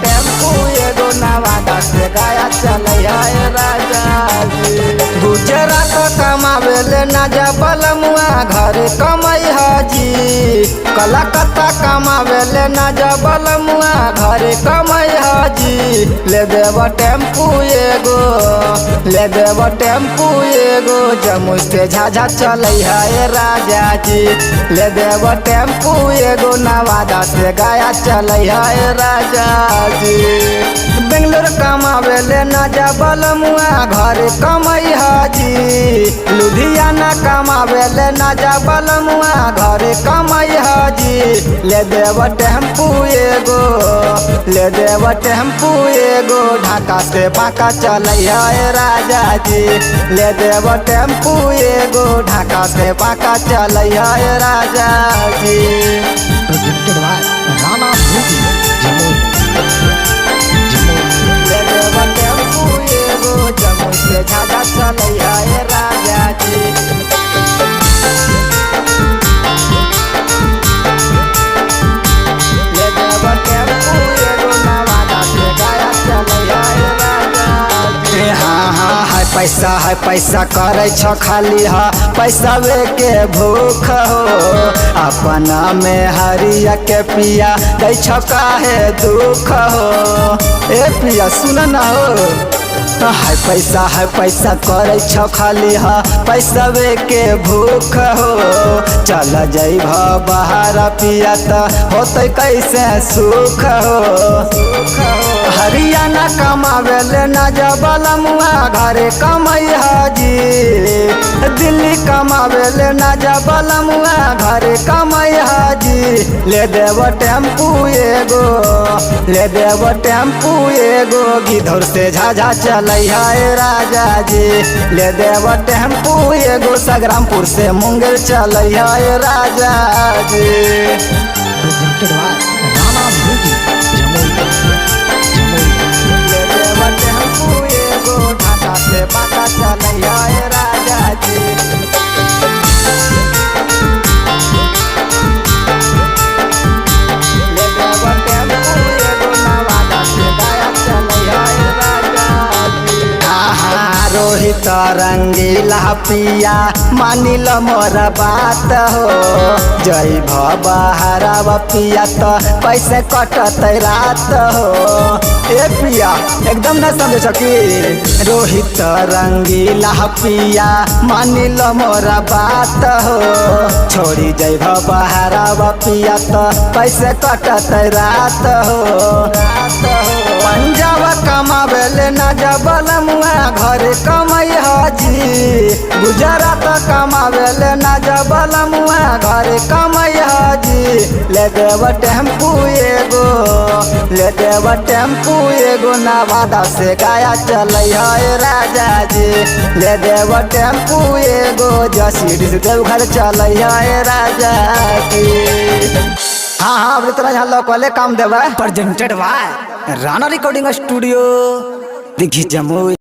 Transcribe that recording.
Tempo एगो नवादा से गया चले है राजा जी। गुजरात कमावेले ना जा बलमुआ घर कमई हाजी, कलकत्ता कमावेले ना जा बलमुआ घर कमई हाजी। ले देव टेम्पू एगो, ले देव टेम्पू एगो जमुई से झाझा चले है राजा जी। ले देव टेम्पू एगो नवादा से गया चले है राजा जी। बेंगलोर कमावेले ना जा बलमुआ घर कमई हाजी, लुधियाना कमावेले ना जा बलमुआ घर कमई हाजी। ले देव टेम्पू एगो, ले देव टेम्पू एगो ढाका से बांका चले है राजा जी। ले देव टेम्पू एगो ढाका से बांका चले है राजा जी। राणा मूवी जमुई ले देव टेम्पू एगो जमुई से झाझा चले है राजा जी। ले देव टेम्पू एगो नवादा से गया चले है राजा जी। हाँ हाँ है पैसा करे छ खाली हा पैसा वे के भूख हो, अपना में हरिया के पिया दै छ काहे दुख हो। ए पिया सुन न हो, है पैसा करे छ खाली हा पैसा वे के भूख हो। चल जइब बाहर पिया त होते कैसे सुख हो। हरियाणा कमावेले ना जा बलमुआ घरे कमई हाजी, दिल्ली कमावेले ना जा बलमुआ घरे कमई हाजी। ले देव टेम्पू एगो, ले देव टेम्पू एगो गिधौर से झाझा चले है राजा जी। ले देव टेम्पू एगो संग्रामपुर से मुंगेर चले है राजा जी। राणा मूवी जमुई ले देव टेम्पू एगो ढाका से बांका चले है राजा जी। ले देव टेम्पू एगो नवादा से गया चले है राजा जी। हाँ रोहित रंगीला पिया मानिल मोर बात हो, जय बहारा पिया तो कैसे कटत रात हो। ए पिया एकदम न समझ सकी, रोहित रंगीला पिया मानिल मोर बात हो, छोड़ी जय बहारा पिया तो कैसे कटत रात हो। पंजाब कमावेले ना जा बलमुआ घर कमई हाजी, गुजरात कमावेले ना जा बलमुआ घर कमई हाजी। ले देव टेम्पू एगो, ले देव टेम्पू एगो नवादा से गया चले है राजा जी। ले देव टेम्पू एगो जसीडी से देवघर चले है राजा जी। हाँ अब तरह यहाँ लोकले काम देवा। Presented by Rana recording studio Dighi Jamui.